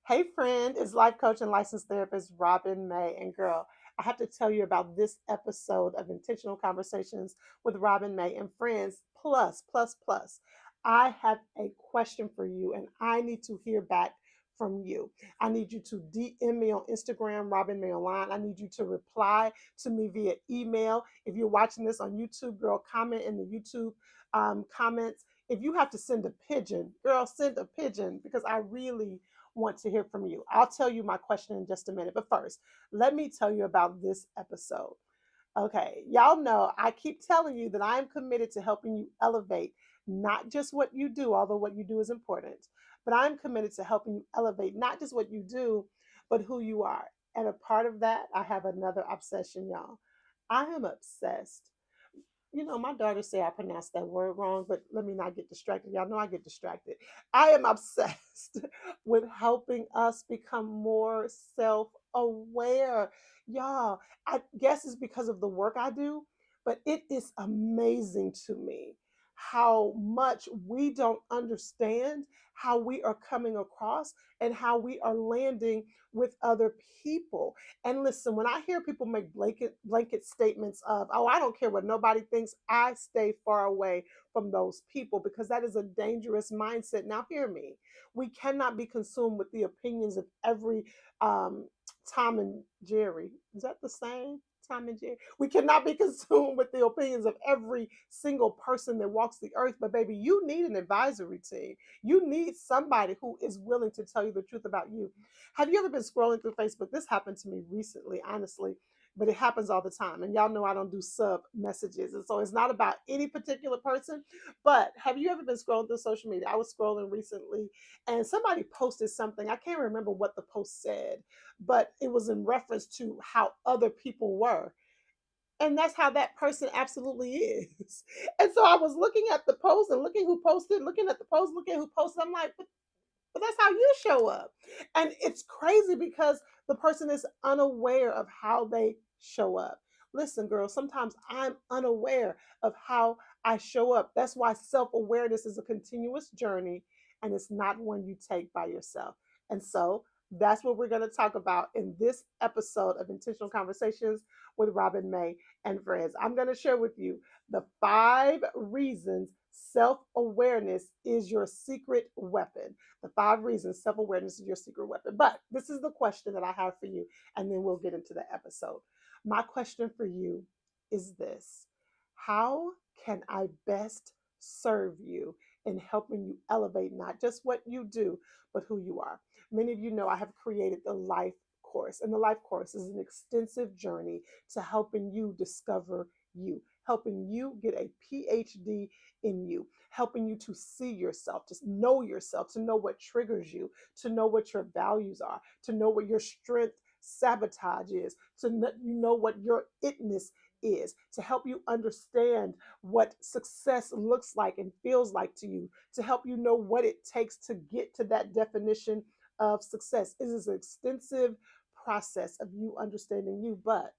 Hey, friend, it's life coach and licensed therapist Robin May. And girl, I have to tell you about this episode of Intentional Conversations with Robin May and friends. Plus, I have a question for you, and I need to hear back from you. I need you to DM me on Instagram, Robin May Online. I need you to reply to me via email. If you're watching this on YouTube, girl, comment in the YouTube comments. If you have to send a pigeon, girl, send a pigeon because I really want to hear from you. I'll tell you my question in just a minute. But first, let me tell you about this episode. Okay, y'all know I keep telling you that I am committed to helping you elevate not just what you do, although what you do is important, but I'm committed to helping you elevate not just what you do, but who you are. And a part of that, I have another obsession, y'all. I am obsessed. My daughter say I pronounced that word wrong, but let me not get distracted. Y'all know I get distracted. I am obsessed with helping us become more self-aware. Y'all, I guess it's because of the work I do, but it is amazing to me how much we don't understand how we are coming across and how we are landing with other people. And listen, when I hear people make blanket statements of, "Oh, I don't care what nobody thinks," I stay far away from those people because that is a dangerous mindset. Now, hear me. We cannot be consumed with the opinions of every um, Tom and Jerry. Is that the same? Tom and Jerry. We cannot be consumed with the opinions of every single person that walks the earth. But baby, you need an advisory team. You need somebody who is willing to tell you the truth about you. Have you ever been scrolling through Facebook? This happened to me recently, honestly, but it happens all the time. And y'all know I don't do sub messages. And so it's not about any particular person. But have you ever been scrolling through social media? I was scrolling recently and somebody posted something. I can't remember what the post said, but it was in reference to how other people were. And that's how that person absolutely is. And so I was looking at the post and looking who posted, looking at the post, looking who posted. I'm like, but that's how you show up. And it's crazy because the person is unaware of how they show up. Listen, girl, sometimes I'm unaware of how I show up. That's why self awareness is a continuous journey and it's not one you take by yourself. And so that's what we're going to talk about in this episode of Intentional Conversations with Robin May and friends. I'm going to share with you the 5 reasons self awareness is your secret weapon. The 5 reasons self awareness is your secret weapon. But this is the question that I have for you, and then we'll get into the episode. My question for you is this: how can I best serve you in helping you elevate not just what you do, but who you are? Many of you know I have created the Life Course, and the Life Course is an extensive journey to helping you discover you, helping you get a PhD in you, helping you to see yourself, to know yourself, to know what triggers you, to know what your values are, to know what your strength sabotage is, to know what your itness is, to help you understand what success looks like and feels like to you, to help you know what it takes to get to that definition of success. It is an extensive process of you understanding you. But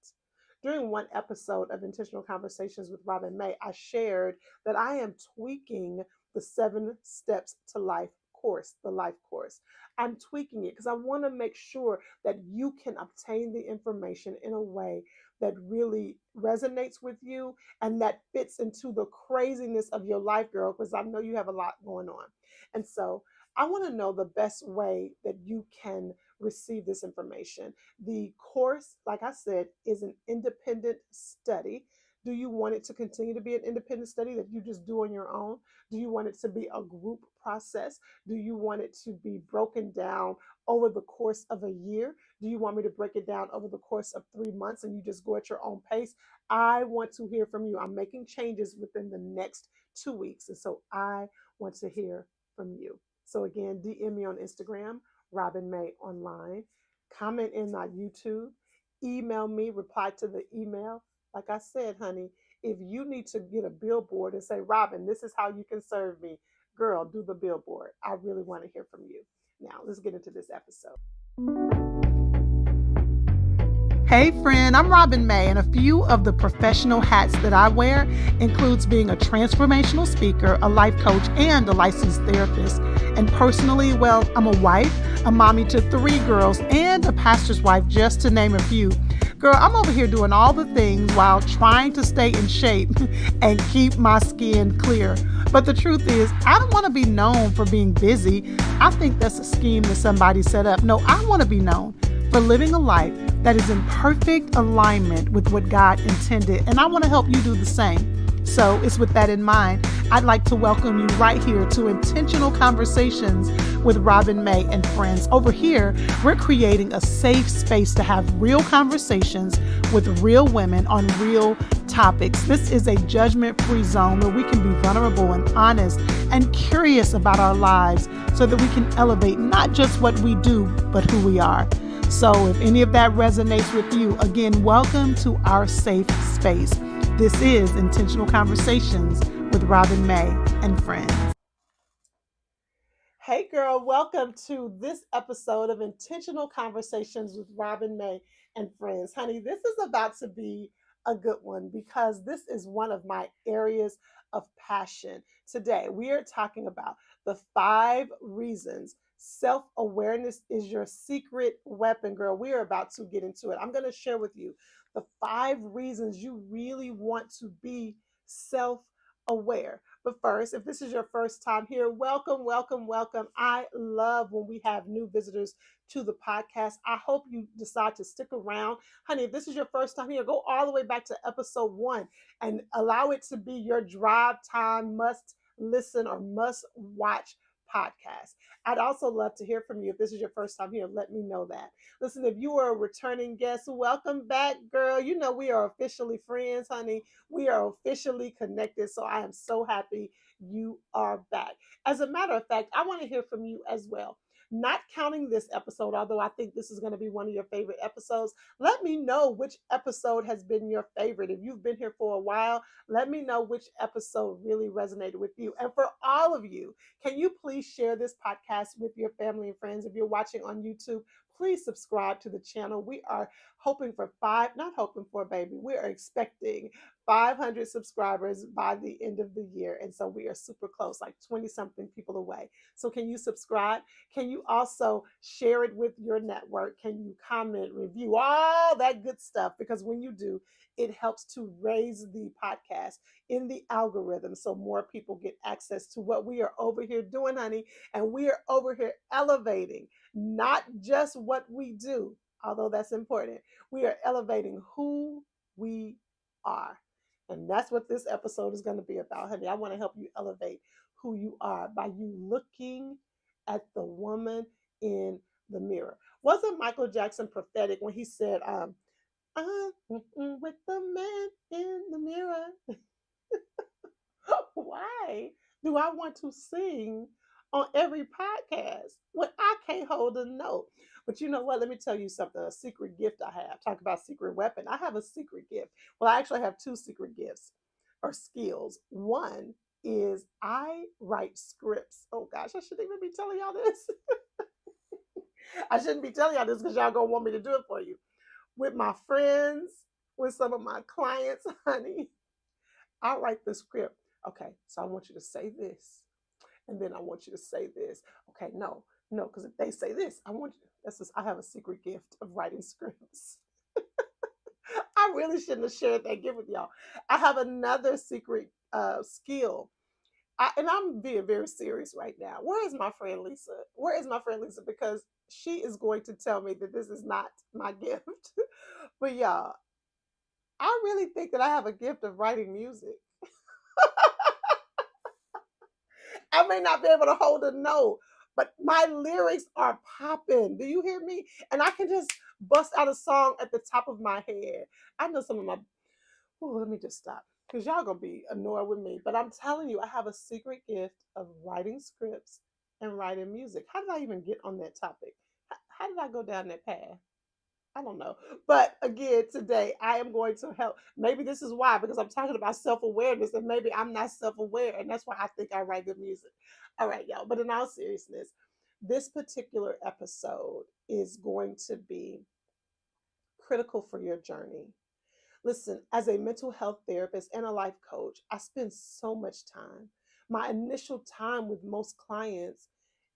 during one episode of Intentional Conversations with Robin May, I shared that I am tweaking the 7 Steps to Life course, the Life Course. I'm tweaking it because I want to make sure that you can obtain the information in a way that really resonates with you and that fits into the craziness of your life, girl, because I know you have a lot going on. And so I want to know the best way that you can receive this information. The course, like I said, is an independent study. Do you want it to continue to be an independent study that you just do on your own? Do you want it to be a group process? Do you want it to be broken down over the course of a year? Do you want me to break it down over the course of 3 months and you just go at your own pace? I want to hear from you. I'm making changes within the next 2 weeks. And so I want to hear from you. So again, DM me on Instagram, Robin May Online. Comment in my YouTube. Email me, reply to the email. Like I said, honey, if you need to get a billboard and say, Robin, this is how you can serve me, girl, do the billboard. I really want to hear from you. Now, let's get into this episode. Hey friend, I'm Robin May, and a few of the professional hats that I wear includes being a transformational speaker, a life coach, and a licensed therapist. And personally, well, I'm a wife, a mommy to 3 girls, and a pastor's wife, just to name a few. Girl, I'm over here doing all the things while trying to stay in shape and keep my skin clear. But the truth is, I don't want to be known for being busy. I think that's a scheme that somebody set up. No, I want to be known for living a life that is in perfect alignment with what God intended. And I want to help you do the same. So it's with that in mind, I'd like to welcome you right here to Intentional Conversations with Robin May and friends. Over here, we're creating a safe space to have real conversations with real women on real topics. This is a judgment-free zone where we can be vulnerable and honest and curious about our lives so that we can elevate not just what we do, but who we are. So if any of that resonates with you, again, welcome to our safe space. This is Intentional Conversations with Robin May and friends. Hey girl, welcome to this episode of Intentional Conversations with Robin May and friends. Honey, this is about to be a good one because this is one of my areas of passion. Today, we are talking about the 5 reasons self awareness is your secret weapon, girl. We are about to get into it. I'm going to share with you the 5 reasons you really want to be self aware. But first, if this is your first time here, welcome, welcome, welcome. I love when we have new visitors to the podcast. I hope you decide to stick around. Honey, if this is your first time here, go all the way back to episode 1 and allow it to be your drive time must listen or must watch podcast. I'd also love to hear from you. If this is your first time here, let me know that. Listen, if you are a returning guest, welcome back, girl. You know we are officially friends, honey. We are officially connected. So I am so happy you are back. As a matter of fact, I want to hear from you as well. Not counting this episode, although I think this is going to be one of your favorite episodes. Let me know which episode has been your favorite. If you've been here for a while, let me know which episode really resonated with you. And for all of you, can you please share this podcast with your family and friends? If you're watching on YouTube, please subscribe to the channel. We are hoping for not hoping for, baby, we are expecting 500 subscribers by the end of the year. And so we are super close, like 20 something people away. So can you subscribe? Can you also share it with your network? Can you comment, review, all that good stuff? Because when you do, it helps to raise the podcast in the algorithm so more people get access to what we are over here doing, honey. And we are over here elevating not just what we do, although that's important. We are elevating who we are. And that's what this episode is going to be about, honey. I want to help you elevate who you are by you looking at the woman in the mirror. Wasn't Michael Jackson prophetic when he said, with the man in the mirror? Why do I want to sing on every podcast when I can't hold a note? But you know what? Let me tell you something, a secret gift I have. Talk about secret weapon. I have a secret gift. Well, I actually have 2 secret gifts or skills. One is I write scripts. Oh gosh, I shouldn't even be telling y'all this. I shouldn't be telling y'all this because y'all gonna want me to do it for you. With my friends, with some of my clients, honey, I write the script. Okay, so I want you to say this, and then I want you to say this. Okay, no, no, because if they say this, I want you. That's just, I have a secret gift of writing scripts. I really shouldn't have shared that gift with y'all. I have another secret skill. And I'm being very serious right now. Where is my friend Lisa? Where is my friend Lisa? Because she is going to tell me that this is not my gift. But y'all, I really think that I have a gift of writing music. I may not be able to hold a note, but my lyrics are popping. Do you hear me? And I can just bust out a song at the top of my head. I know some of my, oh, let me just stop because y'all gonna be annoyed with me. But I'm telling you, I have a secret gift of writing scripts and writing music. How did I even get on that topic? How did I go down that path? I don't know. But again, today I am going to help. Maybe this is why, because I'm talking about self awareness, and maybe I'm not self aware. And that's why I think I write good music. All right, y'all. But in all seriousness, this particular episode is going to be critical for your journey. Listen, as a mental health therapist and a life coach, I spend so much time. My initial time with most clients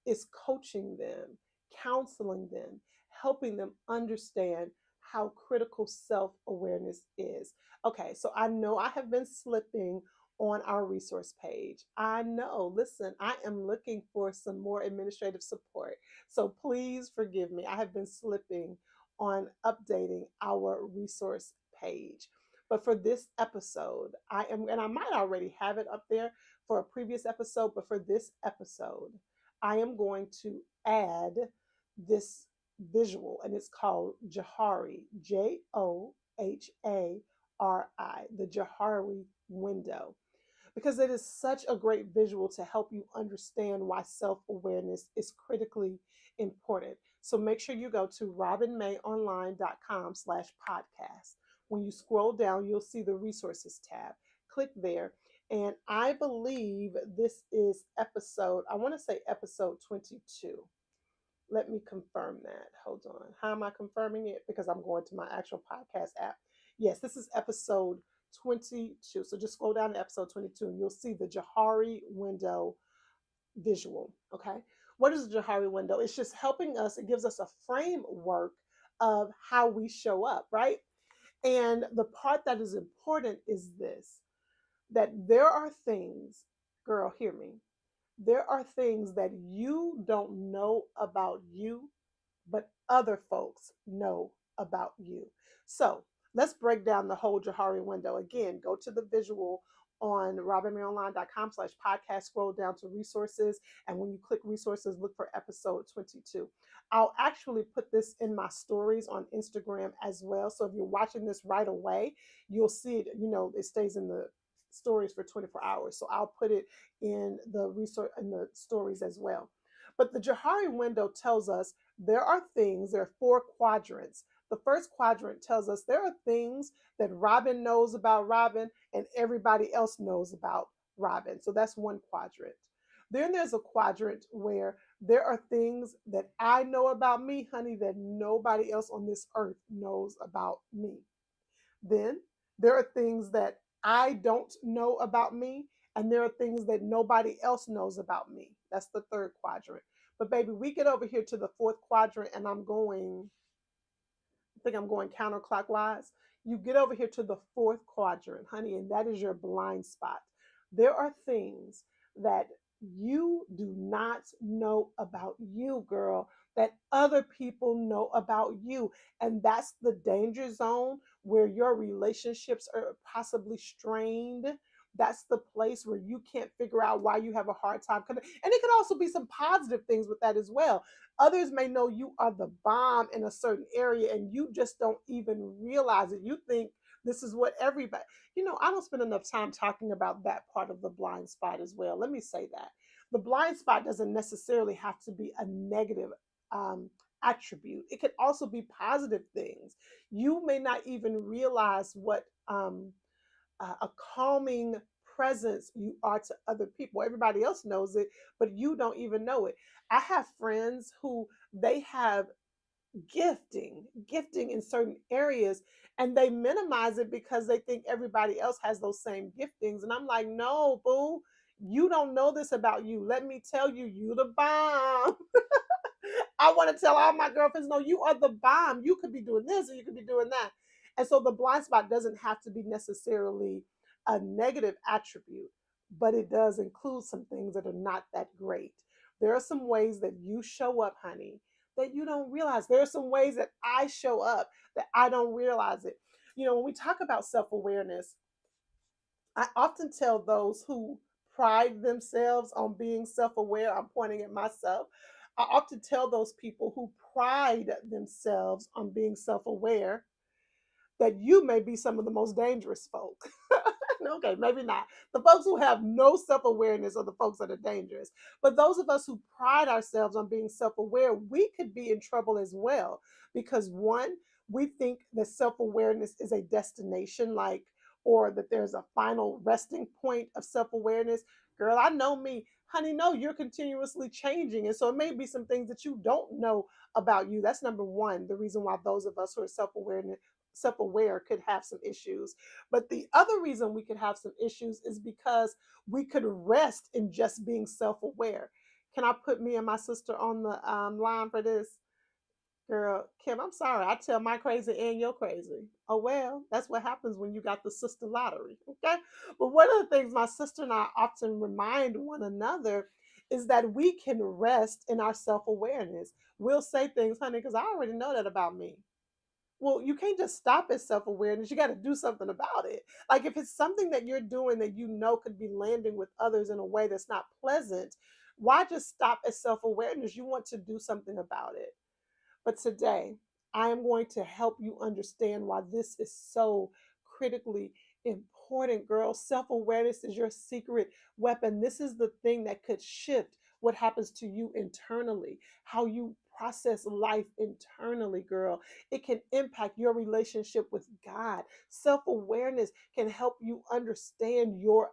is coaching them, counseling them, helping them understand how critical self awareness is. Okay, so I know I have been slipping on our resource page. I know, listen, I am looking for some more administrative support. So please forgive me. I have been slipping on updating our resource page. But for this episode, I am, and I might already have it up there for a previous episode, but for this episode, I am going to add this visual, and it's called Johari, Johari, the Johari window, because it is such a great visual to help you understand why self awareness is critically important. So make sure you go to robinmayonline.com/podcast. When you scroll down, you'll see the resources tab. Click there. And I believe this is episode, I want to say episode 22. Let me confirm that. Hold on. How am I confirming it? Because I'm going to my actual podcast app. Yes, this is episode 22. So just scroll down to episode 22 and you'll see the Johari window visual. Okay. What is the Johari window? It's just helping us, it gives us a framework of how we show up, right? And the part that is important is this, that there are things, girl, hear me, there are things that you don't know about you, but other folks know about you. So let's break down the whole Johari window. Again, go to the visual on robinmayonline.com/podcast, scroll down to resources. And when you click resources, look for episode 22. I'll actually put this in my stories on Instagram as well. So if you're watching this right away, you'll see it, it stays in the stories for 24 hours. So I'll put it in the resource in the stories as well. But the Johari window tells us there are 4 quadrants. The first quadrant tells us there are things that Robin knows about Robin and everybody else knows about Robin. So that's one quadrant. Then there's a quadrant where there are things that I know about me, honey, that nobody else on this earth knows about me. Then there are things that I don't know about me, and there are things that nobody else knows about me. That's the third quadrant. But baby, we get over here to the fourth quadrant, and I think I'm going counterclockwise. You get over here to the fourth quadrant, honey, and that is your blind spot. There are things that you do not know about you, girl, that other people know about you. And that's the danger zone where your relationships are possibly strained. That's the place where you can't figure out why you have a hard time. And it could also be some positive things with that as well. Others may know you are the bomb in a certain area and you just don't even realize it. You think this is what everybody, I don't spend enough time talking about that part of the blind spot as well. Let me say that. The blind spot doesn't necessarily have to be a negative um, attribute, it could also be positive things. You may not even realize what a calming presence you are to other people. Everybody else knows it, but you don't even know it. I have friends who they have gifting in certain areas, and they minimize it because they think everybody else has those same giftings. And I'm like, no, boo, you don't know this about you. Let me tell you, you the bomb. I want to tell all my girlfriends, no, you are the bomb. You could be doing this and you could be doing that. And so the blind spot doesn't have to be necessarily a negative attribute, but it does include some things that are not that great. There are some ways that you show up, honey, that you don't realize. There are some ways that I show up that I don't realize it. When we talk about self awareness, I often tell those who pride themselves on being self aware, I'm pointing at myself. I often tell those people who pride themselves on being self aware that you may be some of the most dangerous folk. Okay, maybe not. The folks who have no self awareness are the folks that are dangerous. But those of us who pride ourselves on being self aware, we could be in trouble as well. Because one, we think that self awareness is a destination, or that there's a final resting point of self awareness. Girl, I know me. Honey, no, you're continuously changing. And so it may be some things that you don't know about you. That's number one, the reason why those of us who are self-aware could have some issues. But the other reason we could have some issues is because we could rest in just being self-aware. Can I put me and my sister on the line for this? Girl, Kim, I'm sorry. I tell my crazy and your crazy. Oh, well, that's what happens when you got the sister lottery. Okay. But one of the things my sister and I often remind one another is that we can rest in our self awareness. We'll say things, honey, because I already know that about me. Well, you can't just stop at self awareness. You got to do something about it. Like if it's something that you're doing that you know could be landing with others in a way that's not pleasant, why just stop at self awareness? You want to do something about it. But today, I am going to help you understand why this is so critically important, girl. Self awareness is your secret weapon. This is the thing that could shift what happens to you internally, how you process life internally, girl. It can impact your relationship with God. Self awareness can help you understand your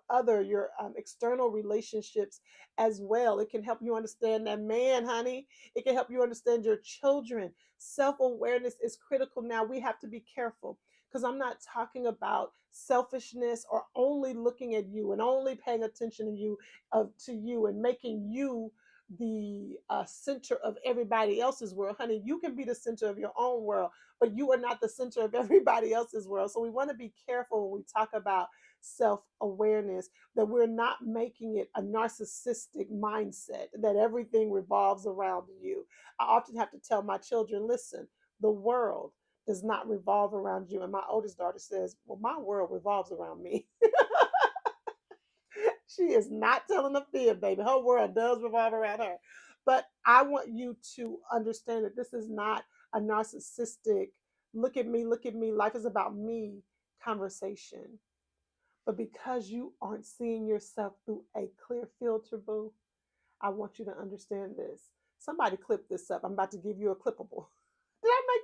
external relationships as well. It can help you understand that man, honey. It can help you understand your children. Self awareness is critical. Now, we have to be careful because I'm not talking about selfishness or only looking at you and only paying attention to you and making you the center of everybody else's world. Honey, you can be the center of your own world, but you are not the center of everybody else's world. So we want to be careful when we talk about self awareness, that we're not making it a narcissistic mindset that everything revolves around you. I often have to tell my children, listen, the world does not revolve around you. And my oldest daughter says, well, my world revolves around me. She is not telling a fib, baby. Her world does revolve around her. But I want you to understand that this is not a narcissistic, look at me, life is about me conversation. But because you aren't seeing yourself through a clear filter, boo, I want you to understand this. Somebody clip this up. I'm about to give you a clippable. Did I make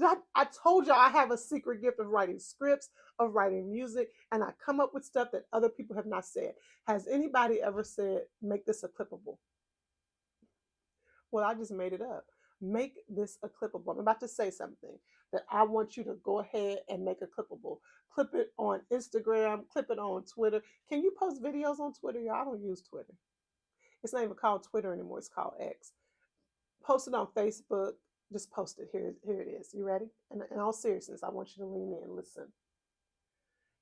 I told you I have a secret gift of writing scripts, of writing music, and I come up with stuff that other people have not said. Has anybody ever said, make this a clippable? Well, I just made it up. Make this a clippable. I'm about to say something that I want you to go ahead and make a clippable. Clip it on Instagram, clip it on Twitter. Can you post videos on Twitter? Y'all, I don't use Twitter. It's not even called Twitter anymore. It's called X. Post it on Facebook. Just post it. Here it is. You ready? And in all seriousness, I want you to lean in. Listen.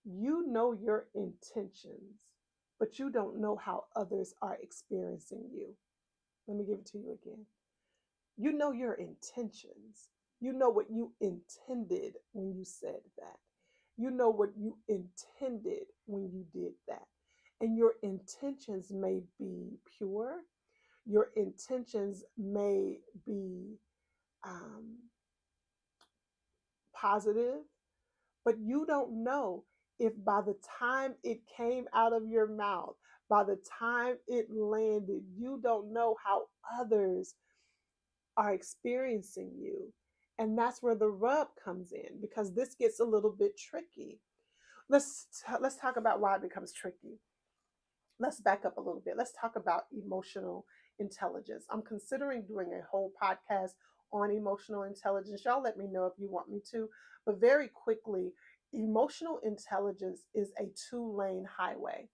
You know your intentions, but you don't know how others are experiencing you. Let me give it to you again. You know your intentions. You know what you intended when you said that. You know what you intended when you did that. And your intentions may be pure. Your intentions may be um, positive, but you don't know if by the time it came out of your mouth, by the time it landed, you don't know how others are experiencing you. And that's where the rub comes in because this gets a little bit tricky. Let's talk about why it becomes tricky. Let's back up a little bit. Let's talk about emotional intelligence. I'm considering doing a whole podcast on emotional intelligence. Y'all let me know if you want me to. But very quickly, emotional intelligence is a two-lane highway.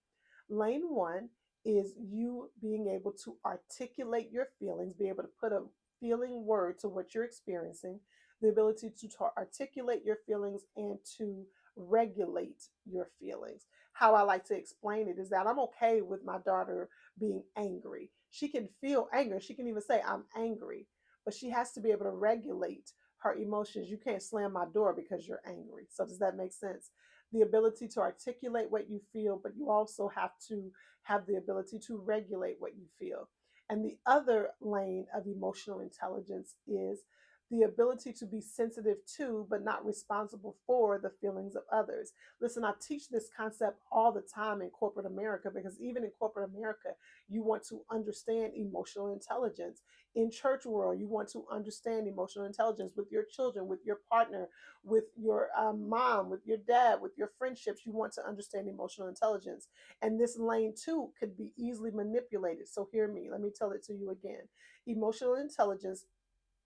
Lane one is you being able to articulate your feelings, be able to put a feeling word to what you're experiencing, the ability to articulate your feelings and to regulate your feelings. How I like to explain it is that I'm okay with my daughter being angry. She can feel anger. She can even say, I'm angry, but she has to be able to regulate her emotions. You can't slam my door because you're angry. So, does that make sense? The ability to articulate what you feel, but you also have to have the ability to regulate what you feel. And the other lane of emotional intelligence is the ability to be sensitive to, but not responsible for, the feelings of others. Listen, I teach this concept all the time in corporate America because even in corporate America, you want to understand emotional intelligence. In church world, you want to understand emotional intelligence with your children, with your partner, with your mom, with your dad, with your friendships. You want to understand emotional intelligence. And this lane too could be easily manipulated. So hear me. Let me tell it to you again. Emotional intelligence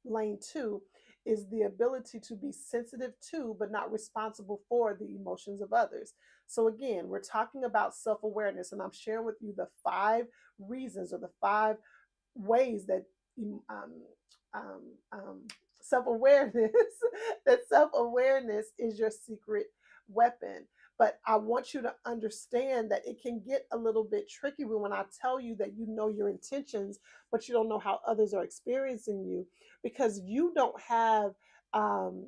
lane two is the ability to be sensitive to but not responsible for the emotions of others. So again, we're talking about self-awareness, and I'm sharing with you the five reasons or the five ways that um, um, um, self-awareness that self-awareness is your secret weapon. But I want you to understand that it can get a little bit tricky when I tell you that you know your intentions, but you don't know how others are experiencing you, because you don't have um,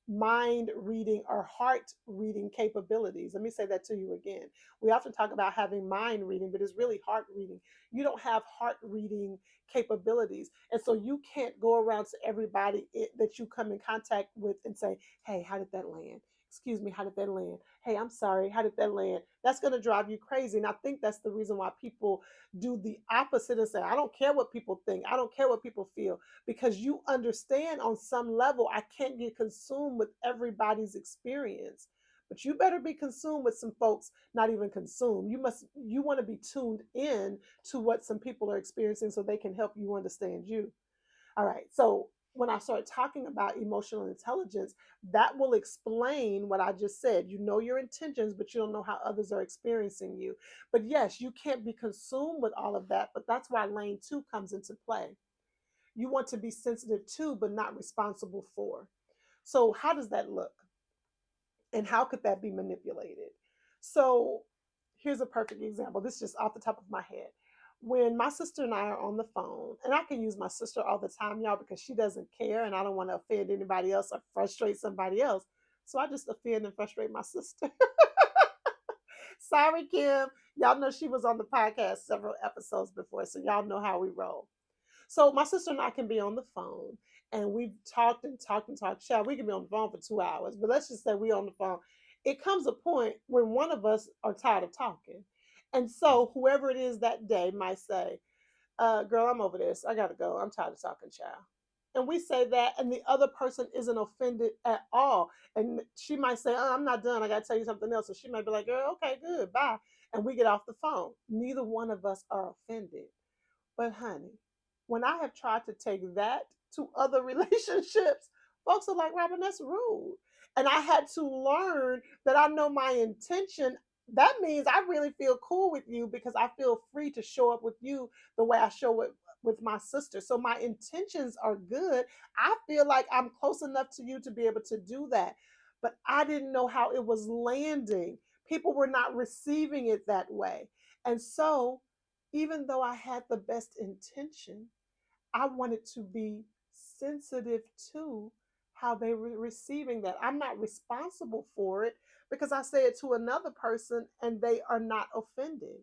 mind reading or heart reading capabilities. Let me say that to you again. We often talk about having mind reading, but it's really heart reading. You don't have heart reading capabilities. And so you can't go around to everybody that you come in contact with and say, hey, how did that land? Excuse me, how did that land? Hey, I'm sorry, how did that land? That's going to drive you crazy. And I think that's the reason why people do the opposite and say, I don't care what people think. I don't care what people feel, because you understand on some level, I can't get consumed with everybody's experience. But you better be consumed with some folks, not even consumed. You want to be tuned in to what some people are experiencing so they can help you understand you. All right. So when I start talking about emotional intelligence, that will explain what I just said. You know your intentions, but you don't know how others are experiencing you. But yes, you can't be consumed with all of that. But that's why lane two comes into play. You want to be sensitive to, but not responsible for. So, how does that look? And how could that be manipulated? So, here's a perfect example. This is just off the top of my head. When my sister and I are on the phone, and I can use my sister all the time, y'all, because she doesn't care and I don't want to offend anybody else or frustrate somebody else. So I just offend and frustrate my sister. Sorry, Kim. Y'all know she was on the podcast several episodes before, so y'all know how we roll. So my sister and I can be on the phone and we've talked and talked and talked. Child, we can be on the phone for 2 hours, but let's just say we on the phone. It comes a point when one of us are tired of talking. And so whoever it is that day might say, girl, I'm over this. I gotta go. I'm tired of talking, child. And we say that, and the other person isn't offended at all. And she might say, I'm not done. I gotta tell you something else. And she might be like, girl, okay, good, bye. And we get off the phone. Neither one of us are offended. But honey, when I have tried to take that to other relationships, folks are like, Robin, that's rude. And I had to learn that I know my intention. That means I really feel cool with you because I feel free to show up with you the way I show it with my sister. So my intentions are good. I feel like I'm close enough to you to be able to do that. But I didn't know how it was landing. People were not receiving it that way. And so even though I had the best intention, I wanted to be sensitive to how they were receiving that. I'm not responsible for it because I say it to another person and they are not offended.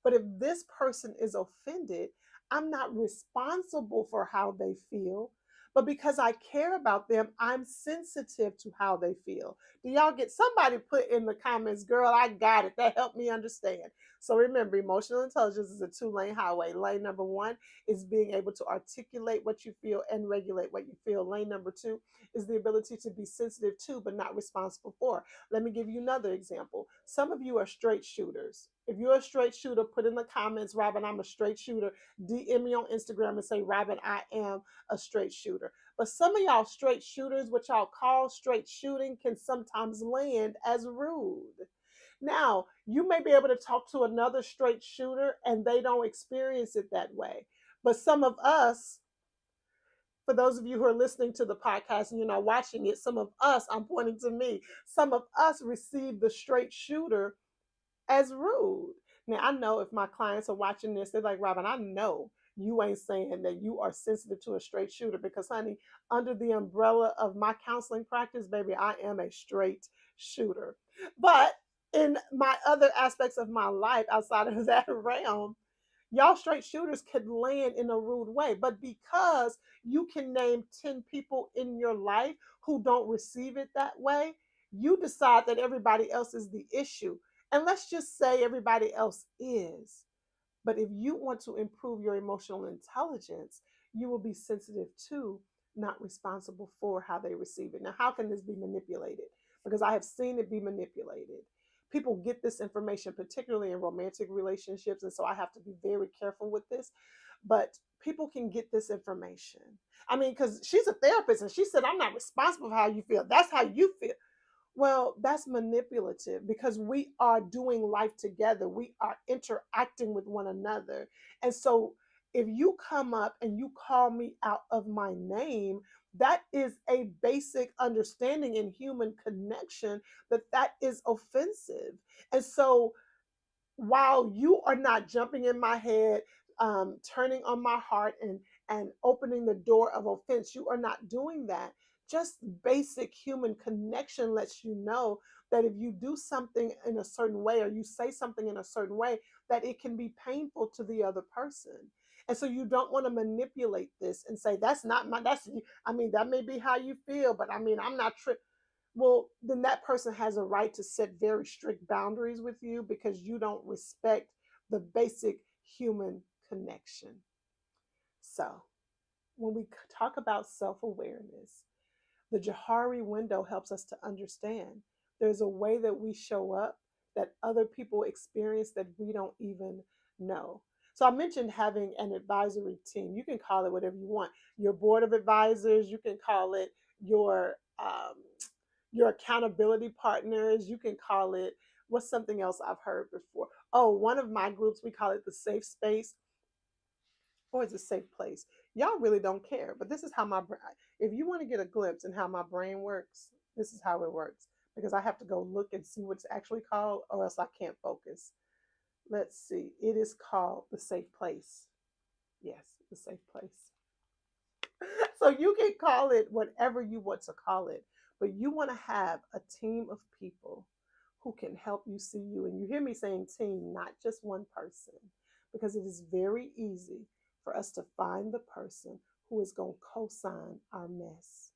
But if this person is offended, I'm not responsible for how they feel. But because I care about them, I'm sensitive to how they feel. Do y'all get somebody put in the comments, girl, I got it. That helped me understand. So remember, emotional intelligence is a two-lane highway. Lane number one is being able to articulate what you feel and regulate what you feel. Lane number two is the ability to be sensitive to, but not responsible for. Let me give you another example. Some of you are straight shooters. If you're a straight shooter, put in the comments, Robin, I'm a straight shooter. DM me on Instagram and say, Robin, I am a straight shooter. But some of y'all straight shooters, what y'all call straight shooting, can sometimes land as rude. Now, you may be able to talk to another straight shooter and they don't experience it that way. But some of us, for those of you who are listening to the podcast and you're not watching it, some of us, I'm pointing to me, some of us receive the straight shooter as rude. Now, I know if my clients are watching this, they're like, Robin, I know you ain't saying that you are sensitive to a straight shooter because, honey, under the umbrella of my counseling practice, baby, I am a straight shooter. But in my other aspects of my life outside of that realm, y'all straight shooters could land in a rude way. But because you can name 10 people in your life who don't receive it that way, you decide that everybody else is the issue. And let's just say everybody else is. But if you want to improve your emotional intelligence, you will be sensitive to, not responsible for how they receive it. Now, how can this be manipulated? Because I have seen it be manipulated. People get this information, particularly in romantic relationships. And so I have to be very careful with this. But people can get this information. I mean, because she's a therapist and she said, I'm not responsible for how you feel. That's how you feel. Well, that's manipulative because we are doing life together. We are interacting with one another. And so if you come up and you call me out of my name, that is a basic understanding in human connection that that is offensive. And so while you are not jumping in my head, turning on my heart and opening the door of offense, you are not doing that. Just basic human connection lets you know that if you do something in a certain way or you say something in a certain way, that it can be painful to the other person. And so you don't want to manipulate this and say that's not my that's I mean that may be how you feel, but I mean I'm not well, then that person has a right to set very strict boundaries with you because you don't respect the basic human connection. So, when we talk about self awareness, the Johari window helps us to understand there's a way that we show up that other people experience that we don't even know. So I mentioned having an advisory team. You can call it whatever you want. Your board of advisors. You can call it your accountability partners. You can call it what's something else I've heard before. Oh, one of my groups we call it the safe space or it's a safe place. Y'all really don't care, but this is how if you want to get a glimpse in how my brain works, this is how it works because I have to go look and see what's actually called or else I can't focus. Let's see. It is called the safe place. Yes, the safe place. So you can call it whatever you want to call it, but you want to have a team of people who can help you see you. And you hear me saying team, not just one person, because it is very easy for us to find the person who is going to co sign our mess.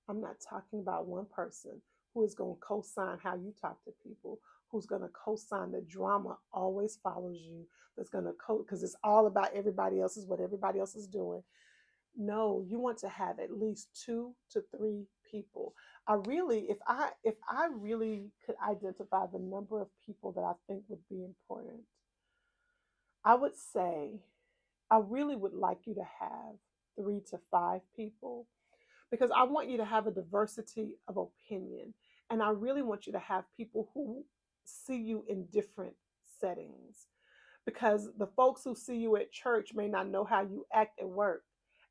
I'm not talking about one person who is going to co sign how you talk to people, who's going to co sign the drama always follows you, that's going to because it's all about everybody else, is what everybody else is doing. No, you want to have at least 2 to 3 people. If I really could identify the number of people that I think would be important, I would say I really would like you to have 3 to 5 people because I want you to have a diversity of opinion. And I really want you to have people who see you in different settings because the folks who see you at church may not know how you act at work.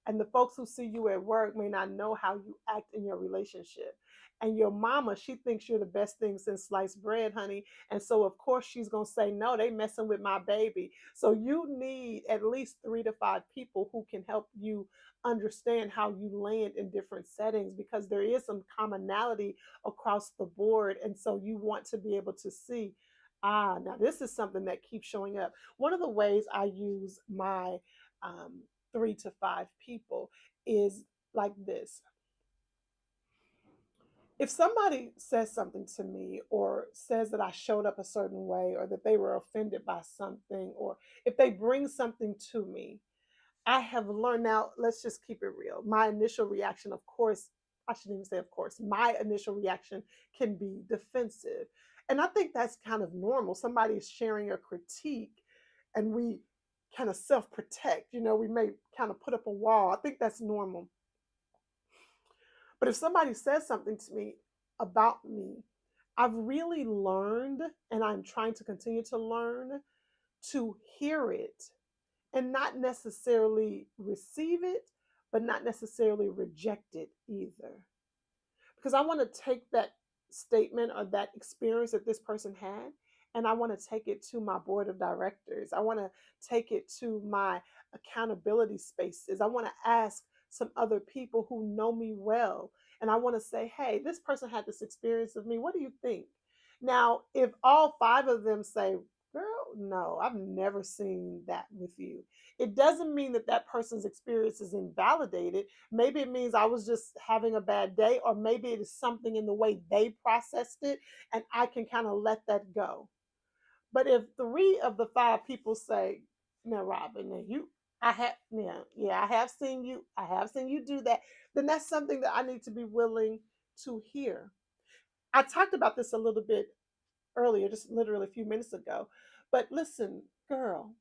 And the folks who see you at work may not know how you act in your relationship. And your mama, she thinks you're the best thing since sliced bread, honey. And so, of course, she's going to say, no, they messing with my baby. So you need at least 3 to 5 people who can help you understand how you land in different settings because there is some commonality across the board. And so you want to be able to see, now this is something that keeps showing up. One of the ways I use my 3 to 5 people is like this. If somebody says something to me or says that I showed up a certain way or that they were offended by something or if they bring something to me, I have learned now, let's just keep it real. My initial reaction, of course, I shouldn't even say, of course, my initial reaction can be defensive. And I think that's kind of normal. Somebody is sharing a critique and we kind of self protect. We may kind of put up a wall. I think that's normal. But if somebody says something to me about me, I've really learned, and I'm trying to continue to learn, to hear it and not necessarily receive it, but not necessarily reject it either. Because I want to take that statement or that experience that this person had and I want to take it to my board of directors. I want to take it to my accountability spaces. I want to ask some other people who know me well and I want to say, hey, this person had this experience of me. What do you think? Now, if all 5 of them say, girl, no, I've never seen that with you, it doesn't mean that that person's experience is invalidated. Maybe it means I was just having a bad day, or maybe it is something in the way they processed it, and I can kind of let that go. But if 3 of the 5 people say, "No, Robin, now I have, yeah, I have seen you do that," then that's something that I need to be willing to hear. I talked about this a little bit earlier, just literally a few minutes ago. But listen, girl,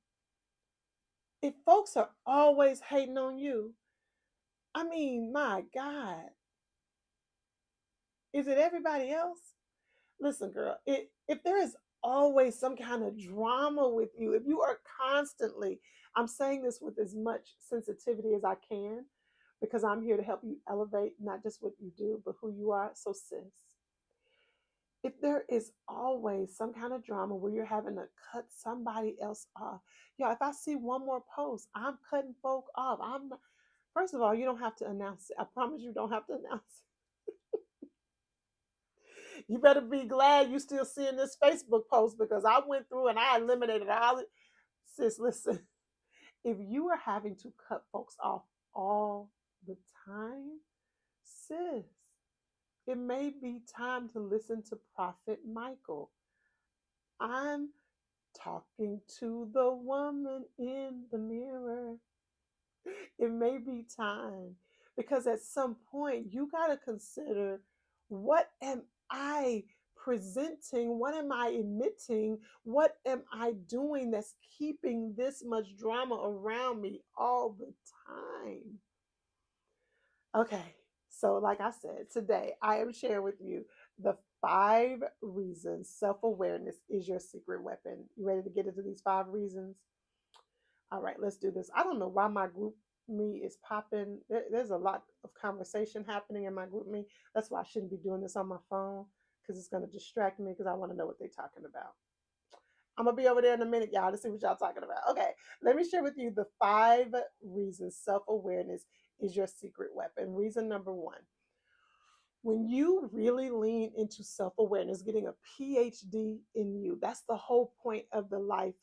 if folks are always hating on you, I mean, my God, is it everybody else? Listen, girl, if there is always some kind of drama with you, if you are constantly, I'm saying this with as much sensitivity as I can because I'm here to help you elevate not just what you do, but who you are. So, sis, if there is always some kind of drama where you're having to cut somebody else off, if I see one more post, I'm cutting folk off. I'm not, first of all, you don't have to announce it. I promise you don't have to announce it. You better be glad you still seeing this Facebook post because I went through and I eliminated all it. Sis, listen, if you are having to cut folks off all the time, sis, it may be time to listen to Prophet Michael. I'm talking to the woman in the mirror. It may be time because at some point you got to consider, what am I presenting? What am I emitting? What am I doing that's keeping this much drama around me all the time? Okay, so like I said, today I am sharing with you the 5 reasons self awareness is your secret weapon. You ready to get into these 5 reasons? All right, let's do this. I don't know why my group me is popping. There's a lot of conversation happening in my group me. That's why I shouldn't be doing this on my phone because it's going to distract me because I want to know what they're talking about. I'm going to be over there in a minute, y'all, to see what y'all talking about. Okay, let me share with you the 5 reasons self awareness is your secret weapon. Reason number 1, when you really lean into self awareness, getting a PhD in you, that's the whole point of the life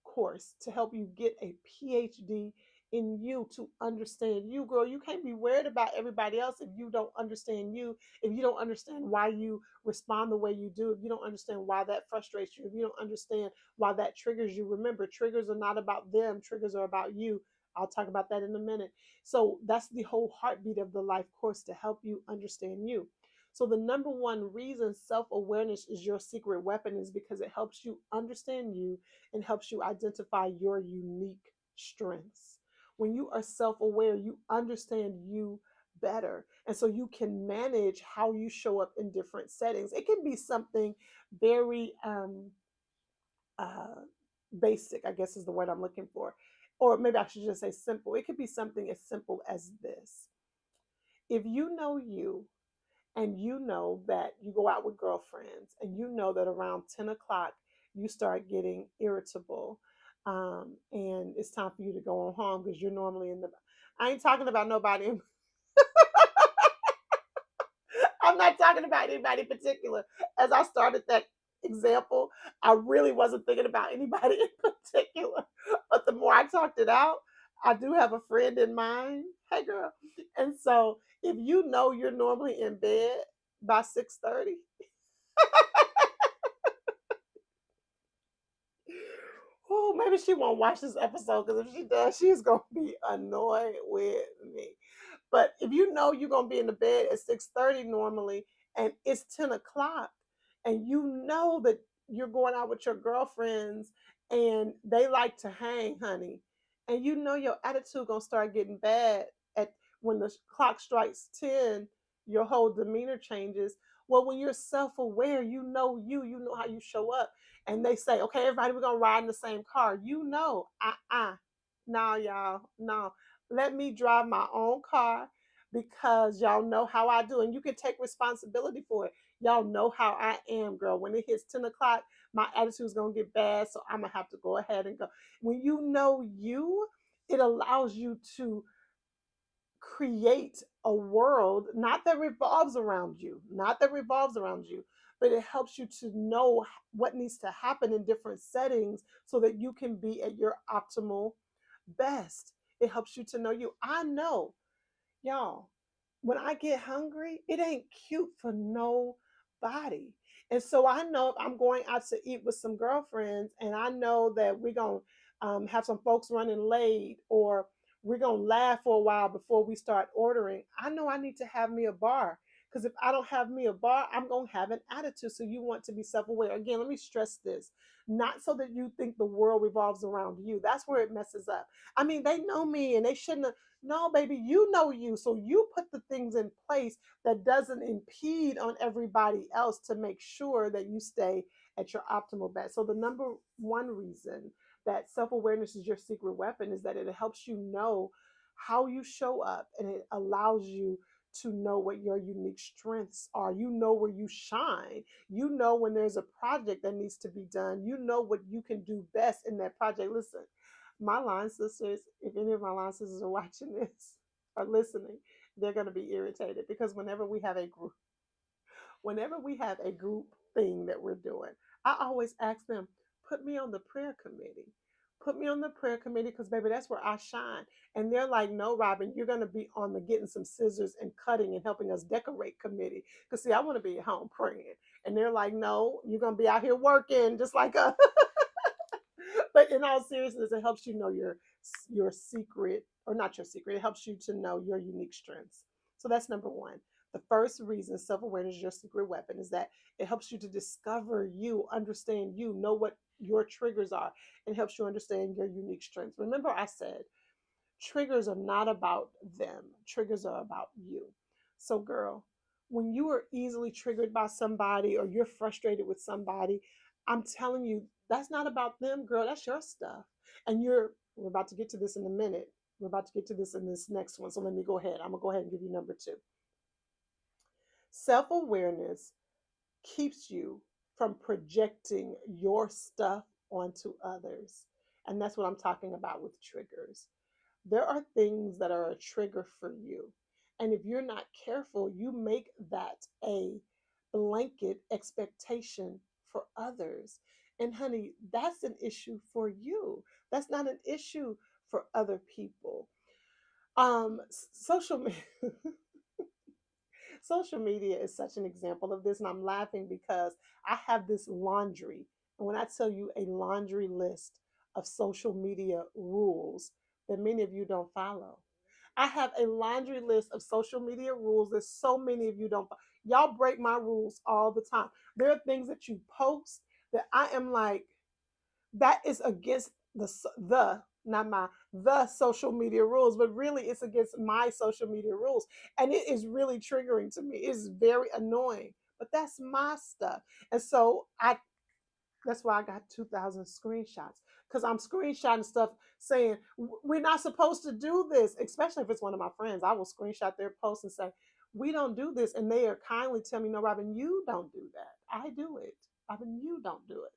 course, to help you get a PhD in you, to understand you. Girl, you can't be worried about everybody else if you don't understand you, if you don't understand why you respond the way you do, if you don't understand why that frustrates you, if you don't understand why that triggers you. Remember, triggers are not about them, triggers are about you. I'll talk about that in a minute. So that's the whole heartbeat of the life course, to help you understand you. So the number one reason self-awareness is your secret weapon is because it helps you understand you and helps you identify your unique strengths. When you are self aware, you understand you better. And so you can manage how you show up in different settings. It can be something very uh, basic, I guess is the word I'm looking for. Or maybe I should just say simple. It could be something as simple as this. If you know you, and you know that you go out with girlfriends and you know that around 10 o'clock you start getting irritable, and it's time for you to go on home because you're normally in the, I ain't talking about nobody. I'm not talking about anybody in particular. As I started that example, I really wasn't thinking about anybody in particular, but the more I talked it out, I do have a friend in mind. Hey girl. And so if you know you're normally in bed by 6:30, oh, maybe she won't watch this episode because if she does, she's gonna be annoyed with me. But if you know you're gonna be in the bed at 6:30 normally, and it's 10 o'clock, and you know that you're going out with your girlfriends and they like to hang, honey, and you know your attitude gonna start getting bad at when the clock strikes 10, your whole demeanor changes. Well, when you're self-aware, you know how you show up, and they say, okay, everybody, we're gonna ride in the same car. You know, no, y'all, no. Let me drive my own car because y'all know how I do, and you can take responsibility for it. Y'all know how I am, girl. When it hits 10 o'clock, my attitude is gonna get bad, so I'm gonna have to go ahead and go. When you know you, it allows you to create a world not that revolves around you, not that revolves around you, but it helps you to know what needs to happen in different settings so that you can be at your optimal best. It helps you to know you. I know, y'all, when I get hungry, it ain't cute for nobody. And so I know if I'm going out to eat with some girlfriends and I know that we're going to have some folks running late, or we're going to laugh for a while before we start ordering, I know I need to have me a bar. Because if I don't have me a bar, I'm going to have an attitude. So you want to be self aware. Again, let me stress this, not so that you think the world revolves around you. That's where it messes up. I mean, they know me and they shouldn't have. No, baby, you know you. So you put the things in place that doesn't impede on everybody else to make sure that you stay at your optimal best. So the number one reason that self awareness is your secret weapon is that it helps you know how you show up, and it allows you to know what your unique strengths are. You know where you shine. You know when there's a project that needs to be done. You know what you can do best in that project. Listen, my line sisters, if any of my line sisters are watching this or listening, they're going to be irritated because whenever we have a group thing that we're doing, I always ask them, put me on the prayer committee. Put me on the prayer committee because, baby, that's where I shine. And they're like, no, Robin, you're going to be on the getting some scissors and cutting and helping us decorate committee. Because, see, I want to be at home praying. And they're like, no, you're going to be out here working just like us. But in all seriousness, it helps you know your secret, or not your secret. It helps you to know your unique strengths. So that's number one. The first reason self awareness is your secret weapon is that it helps you to discover you, understand you, know what your triggers are, and helps you understand your unique strengths. Remember, I said triggers are not about them, triggers are about you. So, girl, when you are easily triggered by somebody or you're frustrated with somebody, I'm telling you, that's not about them, girl. That's your stuff. And we're about to get to this in a minute. We're about to get to this in this next one. So, let me go ahead. I'm going to go ahead and give you number two. Self awareness keeps you from projecting your stuff onto others. And that's what I'm talking about with triggers. There are things that are a trigger for you. And if you're not careful, you make that a blanket expectation for others. And honey, that's an issue for you. That's not an issue for other people. Social media Social media is such an example of this, and I'm laughing because I have this laundry. And when I tell you a laundry list of social media rules that many of you don't follow, I have a laundry list of social media rules that so many of you don't follow. Y'all break my rules all the time. There are things that you post that I am like, that is against the not my the social media rules, but really it's against my social media rules, and it is really triggering to me. It's very annoying, but that's my stuff. And so I that's why I got 2,000 screenshots, because I'm screenshotting stuff saying we're not supposed to do this, especially if it's one of my friends. I will screenshot their post and say, we don't do this. And they are kindly tell me, no, Robin, you don't do that. I do it. Robin, you don't do it.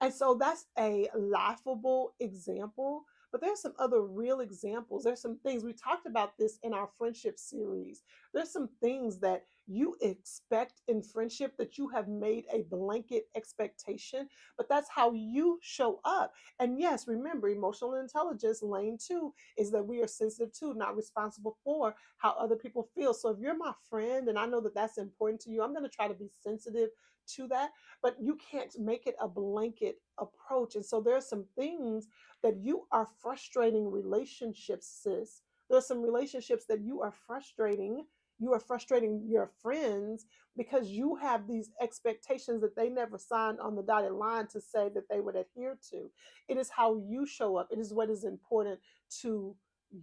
And so that's a laughable example, but there's some other real examples. There's some things we talked about this in our friendship series. There's some things that you expect in friendship that you have made a blanket expectation, but that's how you show up. And yes, remember, emotional intelligence, lane two, is that we are sensitive to, not responsible for how other people feel. So if you're my friend and I know that that's important to you, I'm going to try to be sensitive to that, but you can't make it a blanket approach. And so there are some things that you are frustrating relationships, sis. There are some relationships that you are frustrating. You are frustrating your friends because you have these expectations that they never signed on the dotted line to say that they would adhere to. It is how you show up, it is what is important to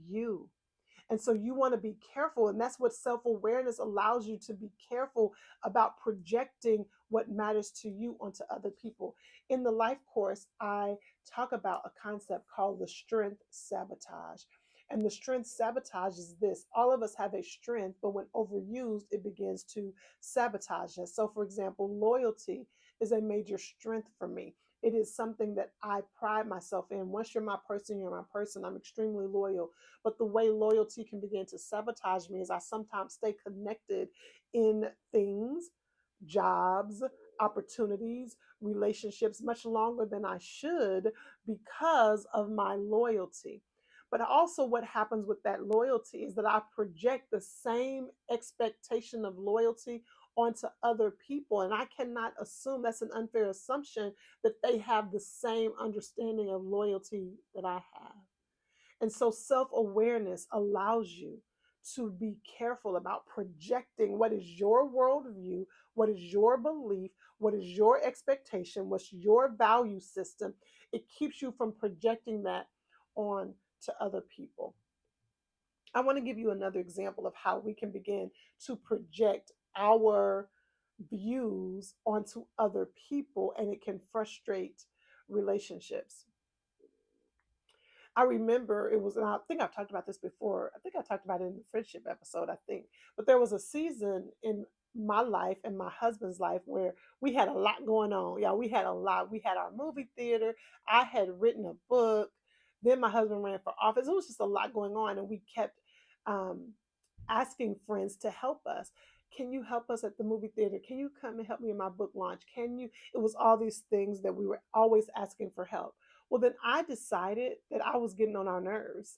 you. And so you want to be careful. And that's what self awareness allows you to be careful about projecting what matters to you onto other people. In the life course, I talk about a concept called the strength sabotage. And the strength sabotage is this: all of us have a strength, but when overused, it begins to sabotage us. So, for example, loyalty is a major strength for me. It is something that I pride myself in. Once you're my person, you're my person. I'm extremely loyal. But the way loyalty can begin to sabotage me is I sometimes stay connected in things, jobs, opportunities, relationships much longer than I should because of my loyalty. But also, what happens with that loyalty is that I project the same expectation of loyalty onto other people. And I cannot assume, that's an unfair assumption, that they have the same understanding of loyalty that I have. And so self awareness allows you to be careful about projecting what is your worldview, what is your belief, what is your expectation, what's your value system. It keeps you from projecting that on to other people. I want to give you another example of how we can begin to project our views onto other people, and it can frustrate relationships. I remember it was, and I think I've talked about this before. I think I talked about it in the friendship episode, I think. But there was a season in my life and my husband's life where we had a lot going on. Yeah, we had a lot. We had our movie theater. I had written a book. Then my husband ran for office. It was just a lot going on, and we kept um, asking friends to help us. Can you help us at the movie theater? Can you come and help me in my book launch? Can you? It was all these things that we were always asking for help. Well, then I decided that I was getting on our nerves.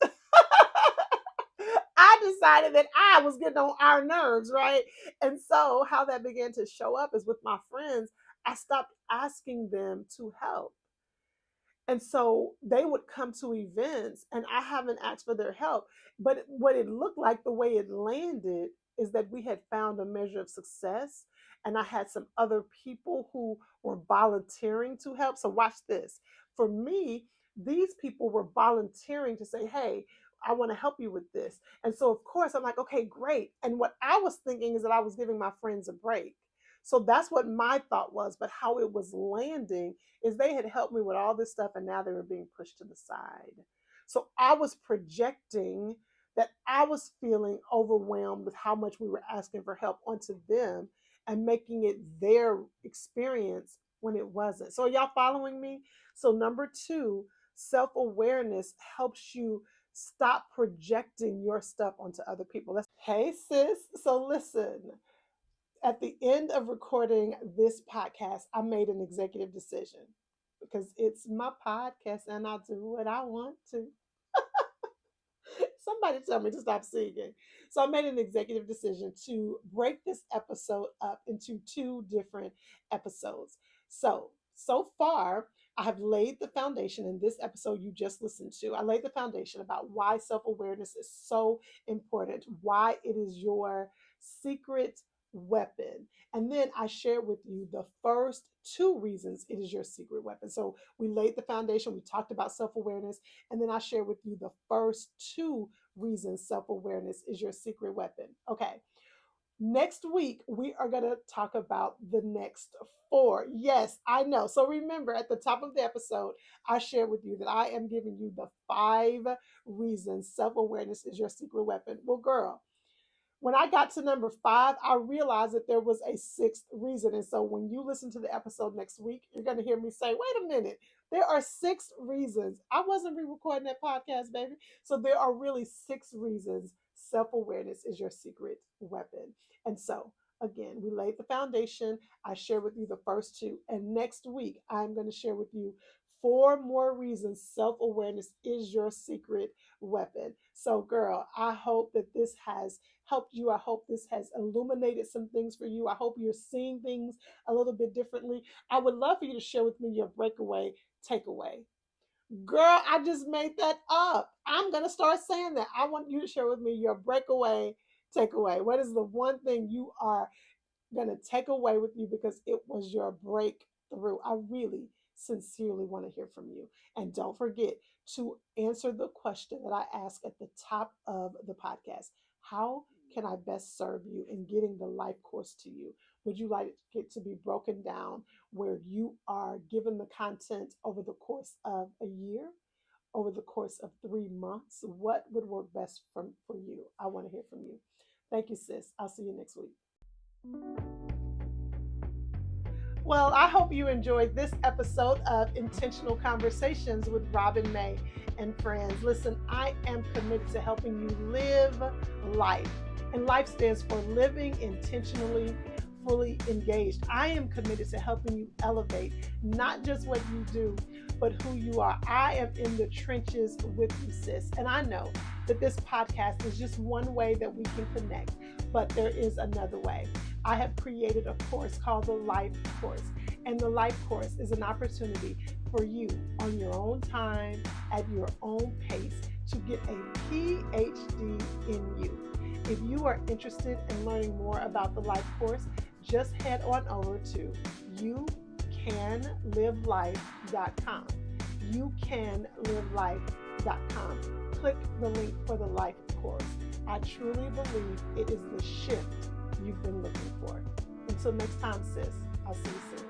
I decided that I was getting on our nerves, right? And so, how that began to show up is with my friends, I stopped asking them to help. And so they would come to events and I haven't asked for their help. But what it looked like, the way it landed, is that we had found a measure of success. And I had some other people who were volunteering to help. So, watch this. For me, these people were volunteering to say, hey, I want to help you with this. And so, of course, I'm like, okay, great. And what I was thinking is that I was giving my friends a break. So that's what my thought was. But how it was landing is they had helped me with all this stuff and now they were being pushed to the side. So I was projecting that I was feeling overwhelmed with how much we were asking for help onto them and making it their experience when it wasn't. So, are y'all following me? So, number two, self awareness helps you stop projecting your stuff onto other people. Hey, sis. So, listen, at the end of recording this podcast, I made an executive decision because it's my podcast and I do what I want to. Somebody tell me to stop singing. So I made an executive decision to break this episode up into two different episodes. So far, I have laid the foundation in this episode you just listened to. I laid the foundation about why self awareness is so important, why it is your secret weapon. And then I shared with you the first two reasons it is your secret weapon. So we laid the foundation, we talked about self awareness, and then I shared with you the first two reasons self awareness is your secret weapon. Okay. Next week, we are going to talk about the next four. Yes, I know. So remember, at the top of the episode, I shared with you that I am giving you the 5 reasons self awareness is your secret weapon. Well, girl, when I got to number 5, I realized that there was a sixth reason. And so when you listen to the episode next week, you're going to hear me say, wait a minute, there are 6 reasons. I wasn't re recording that podcast, baby. So there are really 6 reasons self awareness is your secret weapon. And so, again, we laid the foundation. I shared with you the first two. And next week, I'm going to share with you 4 more reasons self awareness is your secret weapon. So, girl, I hope that this has helped you. I hope this has illuminated some things for you. I hope you're seeing things a little bit differently. I would love for you to share with me your breakaway takeaway. Girl, I just made that up. I'm going to start saying that. I want you to share with me your breakaway takeaway. What is the one thing you are going to take away with you because it was your breakthrough? I really sincerely want to hear from you. And don't forget to answer the question that I asked at the top of the podcast. How can I best serve you in getting the life course to you? Would you like it to be broken down where you are given the content over the course of a year, over the course of 3 months? What would work best for you? I want to hear from you. Thank you, sis. I'll see you next week. Well, I hope you enjoyed this episode of Intentional Conversations with Robin May and friends. Listen, I am committed to helping you live life. And life stands for living intentionally, fully engaged. I am committed to helping you elevate not just what you do, but who you are. I am in the trenches with you, sis. And I know that this podcast is just one way that we can connect, but there is another way. I have created a course called the Life Course. And the Life Course is an opportunity for you on your own time, at your own pace, to get a PhD in you. If you are interested in learning more about the Life Course, just head on over to youcanlivelife.com. Youcanlivelife.com. Click the link for the Life Course. I truly believe it is the shift you've been looking for. Until next time, sis, I'll see you soon.